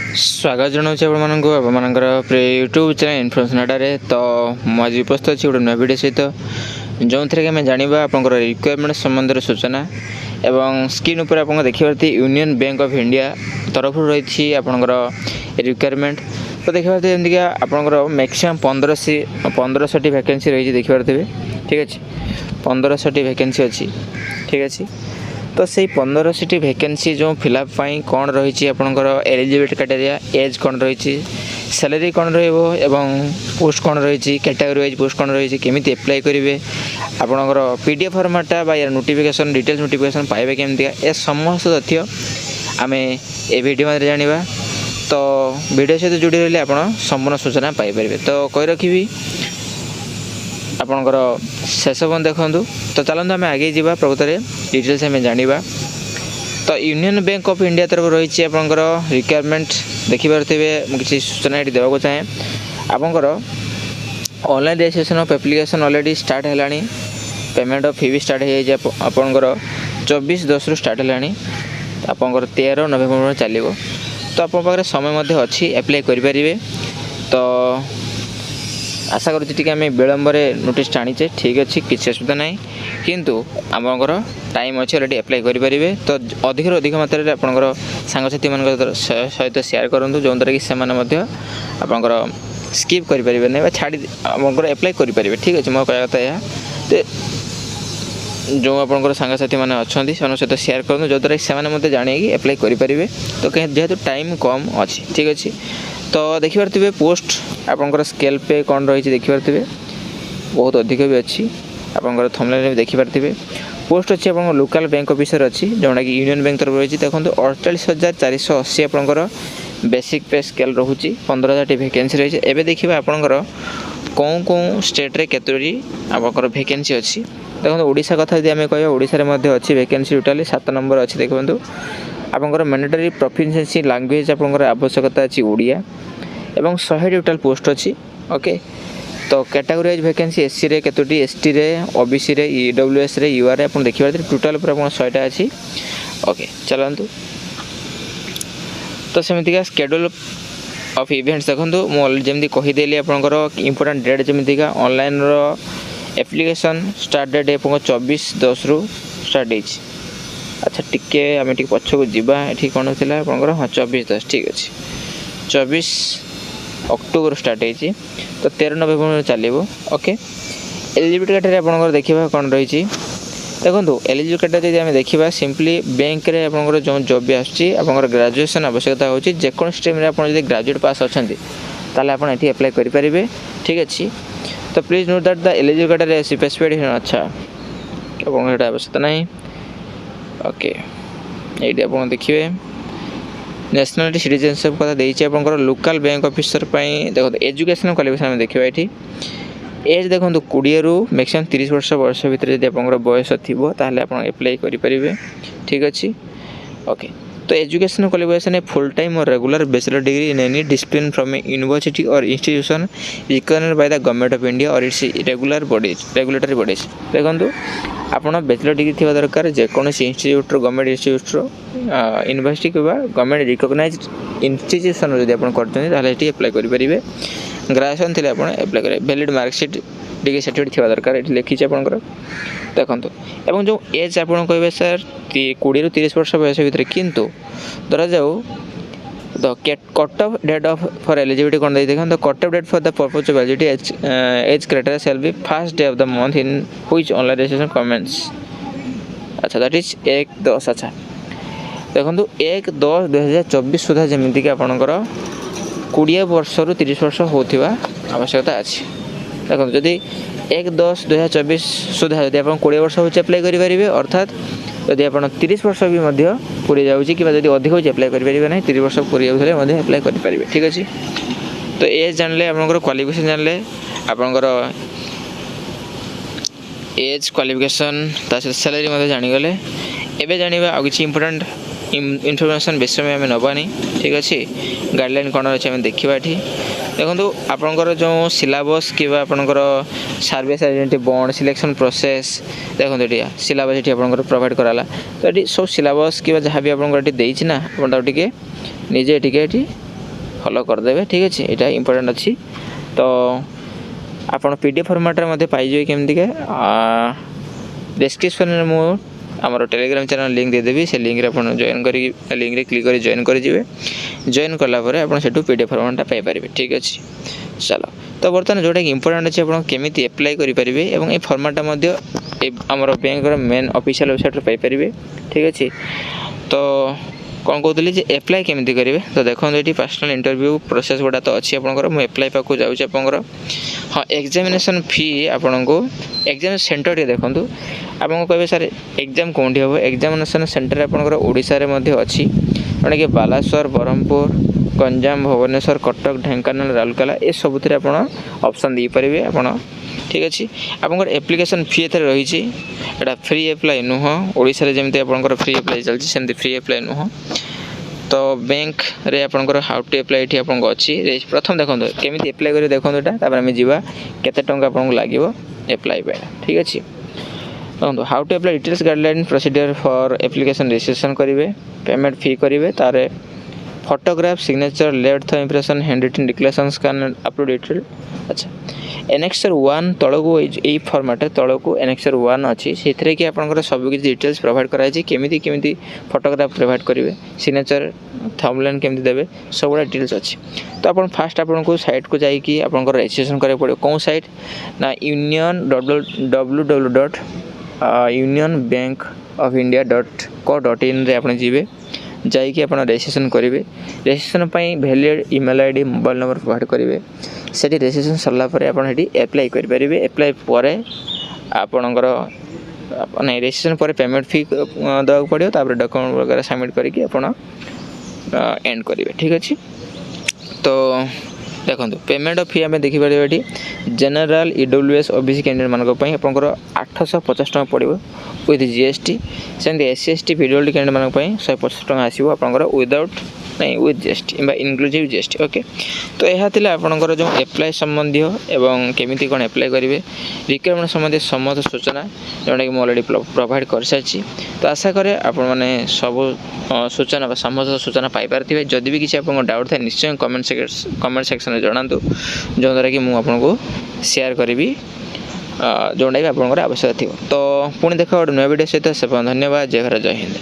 स्वागत जनाऊँ आपंकर YouTube channel information अड्डे। तो मुझे उपस्थित अच्छी गोटे नुआ भिडियो सहित जो थी आम जाना आपंकर रिक्वायरमेंट संबंध सूचना एवं स्क्रीन उपर आप देखिए यूनियन बैंक ऑफ इंडिया तरफ रही आपंकर रिक्वायरमेंट। तो देखिए जमीक आपंकर मैक्सिमम 1500 वैकेंसी रही देखिए, ठीक अच्छे 1500 वैकेंसी अच्छी, ठीक अच्छे। तो से 1500 वैकेंसी जो फिलअप कौन रही आपंकर एलिजिबिलिटी क्राइटेरिया, एज कौन रही, सैलरी कौन रही, पोस्ट कौन रही, कैटेगरी वाइज पोस्ट कौन रही, केमी एप्लाई करेंगे, आपंकर पीडीएफ फॉर्मेटा या नोटिफिकेशन डिटेल्स नोटिफिकेशन पाइबे केमती ए समस्त तथ्य आम ए वीडियो मध्य जाना। तो वीडियो सहित जोड़ी रही आप संपूर्ण सूचना पाइपर। तो कही रखी आपणकर शेष बंद देखूँ। तो चलते आम आगे जावा प्रकृत डिटेल्स आम जाना। तो यूनियन बैंक ऑफ इंडिया तरफ रही आपंकर रिक्वायरमेंट देखिपे किसी सूचना ये देवाक चाहे। आपंकर online registration of application already start है, पेमेंट ऑफ फी भी स्टार्ट हो आपंकर 24/10 स्टार्ट है, आपंकर 13 नवेम्बर चलो। तो आप समय अच्छी एप्लाई करेंगे। तो आशा करुँचे आम विलंब नोटिस टाणीचे, ठीक अच्छे किसी असुविधा ना, किंतु आमर टाइम अच्छे ऑलरेडी एप्लाई करेंगे। तो अधिक मात्रा आपंकर सांगसाथी मान सहित शेयर करूँ जो द्वारा कि आपंकर स्किप करेंगे ना छाड़ी आपंकर एप्लाई करेंगे, ठीक अच्छे। मो कह कथा यह जो आपंकर सांगसाथी मैंने अच्छा सहित शेयर करूँ जो द्वारा कि जाने कि एप्लाई करेंगे। तो जेहेतु टाइम कम अच्छी, ठीक अच्छे। तो देखिपे पोस्ट आपंकर स्केल पे कौन रही देखिपे बहुत अधिक भी अच्छी, आपंकर थंबनेल भी देखिपे पोस्ट अच्छी आप लोकल बैंक ऑफिसर अच्छी जोटा कि यूनियन बैंक तरफ रही। देखो 48,480 आपंकर बेसिक पे स्केल रोचे, 15,000 वैकेंसी रही। एवं देखिए आपंकर कौन कौन स्टेट रे केतोटी आपंकर वैकेंसी अच्छी। देखो ओडिशा कथा जब आम कह ओडिशा अच्छी वैकेंसी टोटाली 7 नंबर अच्छी। देखो आपंकर मैंडेटरी प्रोफिशिएंसी लैंग्वेज आपंकर आवश्यकता अच्छी ओडिया एवं 100 टोटाल पोस्ट अच्छी, ओके। तो कैटेगरी वाइज वैकेंसी एससी रे केतोटी, एसटी रे, ओबीसी रे, ईडब्ल्यूएस रे, यूआर रे आप देखिए टोटाल पूरा 100टा अच्छी, ओके। चलतु तो सेमतिका स्केड्यूल ऑफ इवेंट्स देखो मुझे कहीदेली आपंकर इंपोर्टेंट डेट जमीका ऑनलाइन एप्लिकेशन स्टार्ट डेट आप 24/10 स्टार्ट हो। अच्छा टिके आम टे पछक जावा कौन थी आपंकर, हाँ 24/10, ठीक अच्छे। 24 अक्टोबर स्टार्ट हो तो 13 नवेम्बर चलो, ओके। एलिजिबिलिटी क्राइटेरिया आपंकर देखा कौन रही देखो। एलिजिबिलिटी क्राइटेरिया जब आम देखा सिंपली बैंक रे आपंकर जो जॉब भी आसर ग्रेजुएशन आवश्यकता होची जेको स्ट्रीम रे आप ग्रेजुएट पास अच्छा ताले आप एप्लाई करेंगे, ठीक अच्छे। तो please note that the eligibility criteria specified है, अच्छा आपको आवश्यकता नहीं, ओके। ये आप देखिए नेशनलिटी सिटीजनशिप कथा देती आपंकर लोकल बैंक ऑफिसर देखो एजुकेशन क्वालिफिकेशन देखिए ये एज देखो 20 रु मैक्सिमम 30 वर्ष बयस भितर जब आपंकर बयस थी ताहले आप एप्लाई करेंगे, ठीक अच्छे, ओके। तो एजुकेशन क्वालिफिकेशन है फुल टाइम और regular bachelor degree in any discipline from a university और institution recognised by the government of India और इट्स रेगुलेटरी बॉडीज। देखो आपड़ बैचलर डिग्री थी दरकार जेकोसी इंस्टीट्यूट गवर्नमेंट इंस्टीट्यूट यूनिवर्सिटी कि गवर्नमेंट रिकग्नाइज्ड इंस्टीट्यूशन जब आप करते एप्लाई करेंगे। ग्रेजुएशन थी आप एप्लाई करेंगे, वैलिड मार्कशीट डिग्री सर्टिफिकेट थी दरकार ये लिखी आपंकर देखो। एवं जो एज आप कहे सर 20 रु 30 वर्ष बयस भितर किंतु धरा जाऊ the cut off date of for eligibility कौन देखो। The cut off date for the purpose of eligibility age criteria shall be first day of the month in which online registration commences. अच्छा दैट इज 1/10। अच्छा देखो 1/10/2024 सुधा जमीक आपंकर 20 वर्ष रु 30 वर्ष होता आवश्यकता अच्छी। देखो जदि 1/10/2024 सुधा जब आप 20 वर्ष हो एप्लाई करेंगे, अर्थात यदि आप 30 वर्ष भी पूरी जाऊँगी कि अधिक हो एप्लाई करेंगे ना, 30 वर्ष पूरी जाऊँ एप्लाई करेंगे, ठीक अच्छे। तो एज जानले आपंकर क्वालिफिकेशन जानले आपंकर एज क्वालिफिकेशन सहित सैलरी जानीगले। एवं जाना आ कि इंपोर्टेंट इनफर्मेशन बेस में आम नबानी, ठीक अच्छे। गाइडलाइन कौन अच्छे आम देखा ये देखो आपंकर जो सिलेबस कि आपंकर service identity bond selection process देखो ये सिलेबस ये आपंकर प्रोवाइड कराला। तो ये सब सिलेबस कि जहाँ भी आपंकर देना आप निजे टिके ଫଲୋ କରିଦେବେ ଠିକ୍ ଅଛି। ଏଇଟା ଇମ୍ପୋର୍ଟାଣ୍ଟ ଅଛି। ତ ଆପଣ PDF ଫର୍ମାଟ୍ରେ ମଧ୍ୟ ପାଇଯିବେ କେମିତିକା ଡେସ୍କ୍ରିପ୍ସନ୍ରେ ମୁଁ ଆମର ଟେଲିଗ୍ରାମ ଚ୍ୟାନେଲ୍ ଲିଙ୍କ୍ ଦେଇଦେବି। ସେ ଲିଙ୍କ୍ରେ ଆପଣ ଜଏନ୍ କରିକି ଲିଙ୍କ୍ରେ କ୍ଲିକ୍ କରି ଜଏନ୍ କରିଯିବେ। ଜଏନ୍ କଲା ପରେ ଆପଣ ସେଠୁ PDF ଫର୍ମାଟ୍ଟା ପାଇପାରିବେ ଠିକ୍ ଅଛି। ଚାଲ ତ ବର୍ତ୍ତମାନ ଯେଉଁଟାକି ଇମ୍ପୋର୍ଟାଣ୍ଟ ଅଛି ଆପଣ କେମିତି ଆପ୍ଲାଏ କରିପାରିବେ ଏବଂ ଏ ଫର୍ମାଟ୍ଟା ମଧ୍ୟ ଆମର ବ୍ୟାଙ୍କର ମେନ୍ ଅଫିସିଆଲ୍ ୱେବସାଇଟ୍ରେ ପାଇପାରିବେ ଠିକ୍ ଅଛି। ତ କ'ଣ କହୁଥିଲି ଯେ ଆପ୍ଲାଏ କେମିତି କରିବେ, ତ ଦେଖନ୍ତୁ ଏଠି ପର୍ସନାଲ୍ ଇଣ୍ଟରଭ୍ୟୁ ପ୍ରୋସେସ୍ ଗୁଡ଼ା ତ ଅଛି ଆପଣଙ୍କର। ମୁଁ ଆପ୍ଲାଏ ପାଖକୁ ଯାଉଛି ଆପଣଙ୍କର। ହଁ, ଏକ୍ଜାମିନେସନ୍ ଫି ଆପଣଙ୍କୁ ଏକ୍ଜାମ୍ ସେଣ୍ଟରଟି ଦେଖନ୍ତୁ। ଆପଣଙ୍କୁ କହିବେ ସାର୍ ଏକ୍ଜାମ୍ କେଉଁଠି ହେବ, ଏକ୍ଜାମିନେସନ୍ ସେଣ୍ଟର ଆପଣଙ୍କର ଓଡ଼ିଶାରେ ମଧ୍ୟ ଅଛି, ଯେଉଁଟାକି ବାଲେଶ୍ୱର, ବ୍ରହ୍ମପୁର, ଗଞ୍ଜାମ, ଭୁବନେଶ୍ୱର, କଟକ, ଢେଙ୍କାନାଳ, ରାଉରକେଲା ଏସବୁଥିରେ ଆପଣ ଅପସନ୍ ଦେଇପାରିବେ ଆପଣ ଠିକ୍ ଅଛି। ଆପଣଙ୍କର ଆପ୍ଲିକେସନ୍ ଫି ଏଥିରେ ରହିଛି। ଏଇଟା ଫ୍ରି ଆପ୍ଲାଏ ନୁହଁ। ଓଡ଼ିଶାରେ ଯେମିତି ଆପଣଙ୍କର ଫ୍ରି ଆପ୍ଲାଏ ଚାଲିଛି ସେମିତି ଫ୍ରି ଆପ୍ଲାଏ ନୁହଁ। ତ ବ୍ୟାଙ୍କରେ ଆପଣଙ୍କର ହାଉ ଟୁ ଆପ୍ଲାଏ ଏଠି ଆପଣଙ୍କ ଅଛି। ପ୍ରଥମେ ଦେଖନ୍ତୁ କେମିତି ଆପ୍ଲାଏ କରିବେ ଦେଖନ୍ତୁ ଏଇଟା, ତାପରେ ଆମେ ଯିବା କେତେ ଟଙ୍କା ଆପଣଙ୍କୁ ଲାଗିବ ଆପ୍ଲାଏ ପାଇଁ ଠିକ୍ ଅଛି। ଦେଖନ୍ତୁ how to apply details guideline procedure for application registration କରିବେ, ପେମେଣ୍ଟ ଫି କରିବେ, ତାରେ ଫଟୋଗ୍ରାଫ, ସିଗ୍ନେଚର, ଲେଟ୍ ଥ impression, hand return declaration, scan and upload detail. ଆଚ୍ଛା, ଏନେକ୍ସର 1 ତଳକୁ ଏଇ ଫର୍ମାଟ୍ରେ ତଳକୁ ଏନେକ୍ସର 1 ଅଛି। ସେଥିରେ କି ଆପଣଙ୍କର ସବୁକିଛି ଡିଟେଲ୍ସ ପ୍ରୋଭାଇଡ଼ କରାଯାଇଛି। କେମିତି ଫଟୋଗ୍ରାଫ ପ୍ରୋଭାଇଡ଼ କରିବେ, ସିଗ୍ନେଚର, ଥମ୍ବନେଲ୍ କେମିତି ଦେବେ, ସବୁଗୁଡ଼ା ଡିଟେଲ୍ସ ଅଛି। ତ ଆପଣ ଫାଷ୍ଟ ଆପଣଙ୍କୁ ସାଇଟ୍କୁ ଯାଇକି ଆପଣଙ୍କର ରେଜିଷ୍ଟ୍ରେସନ୍ କରିବାକୁ ପଡ଼ିବ। କେଉଁ ସାଇଟ୍ ନା union.bank.of.india.co.in ଆପଣ ଯିବେ। ଯାଇକି ଆପଣ ରେଜିଷ୍ଟ୍ରେସନ୍ କରିବେ। ରେଜିଷ୍ଟ୍ରେସନ୍ ପାଇଁ valid email ID, mobile number provide କରିବେ। ସେଠି ରେଜିଷ୍ଟ୍ରେସନ୍ ସରିଲା ପରେ ଆପଣ ସେଠି ଆପ୍ଲାଏ କରିପାରିବେ। ଆପ୍ଲାଏ ପରେ ଆପଣଙ୍କର ରେଜିଷ୍ଟ୍ରେସନ୍ ପରେ ପେମେଣ୍ଟ ଫି ଦେବାକୁ ପଡ଼ିବ। ତାପରେ ଡକ୍ୟୁମେଣ୍ଟ ବଗେରା ସବମିଟ୍ କରିକି ଆପଣ ଏଣ୍ଡ କରିବେ ଠିକ୍ ଅଛି। ତ ଦେଖନ୍ତୁ ପେମେଣ୍ଟ ଫି ଆମେ ଦେଖିପାରିବା ଏଠି ଜେନେରାଲ୍ EWS OBC କ୍ୟାଣ୍ଡିଡେଟ୍ ମାନଙ୍କ ପାଇଁ ଆପଣଙ୍କର 850 ଟଙ୍କା ପଡ଼ିବ ୱିଥ୍ GST। ସେମିତି SC ST PWD କ୍ୟାଣ୍ଡିଡେଟ୍ ମାନଙ୍କ ପାଇଁ 150 ଟଙ୍କା ଆସିବ ଆପଣଙ୍କର ୱିଥ୍ GST କିମ୍ବା ଇନକ୍ଲୁଜିଭ୍ GST ଓକେ। ତ ଏହା ଥିଲା ଆପଣଙ୍କର ଯେଉଁ ଆପ୍ଲାଏ ସମ୍ବନ୍ଧୀୟ ଏବଂ କେମିତି କ'ଣ ଆପ୍ଲାଏ କରିବେ ରିକ୍ୱାରମେଣ୍ଟ ସମ୍ବନ୍ଧୀୟ ସମସ୍ତ ସୂଚନା ଯେଉଁଟାକି ମୁଁ ଅଲରେଡ଼ି ପ୍ରୋଭାଇଡ଼ କରିସାରିଛି। ତ ଆଶା କରେ ଆପଣମାନେ ସବୁ ସୂଚନା ବା ସମସ୍ତ ସୂଚନା ପାଇପାରିଥିବେ। ଯଦି ବି କିଛି ଆପଣଙ୍କ ଡାଉଟ୍ ଥାଏ ନିଶ୍ଚୟ କମେଣ୍ଟ ସେକ୍ସନରେ ଜଣାନ୍ତୁ, ଯେଉଁଦ୍ୱାରା କି ମୁଁ ଆପଣଙ୍କୁ ସେୟାର କରିବି ଯେଉଁଟାକି ଆପଣଙ୍କର ଆବଶ୍ୟକ ଥିବ। ତ ପୁଣି ଦେଖା ଗୋଟେ ନୂଆ ଭିଡ଼ିଓ ସହିତ। ସେ ଧନ୍ୟବାଦ। ଜୟ ଭାରତ, ଜୟ ହିନ୍ଦ।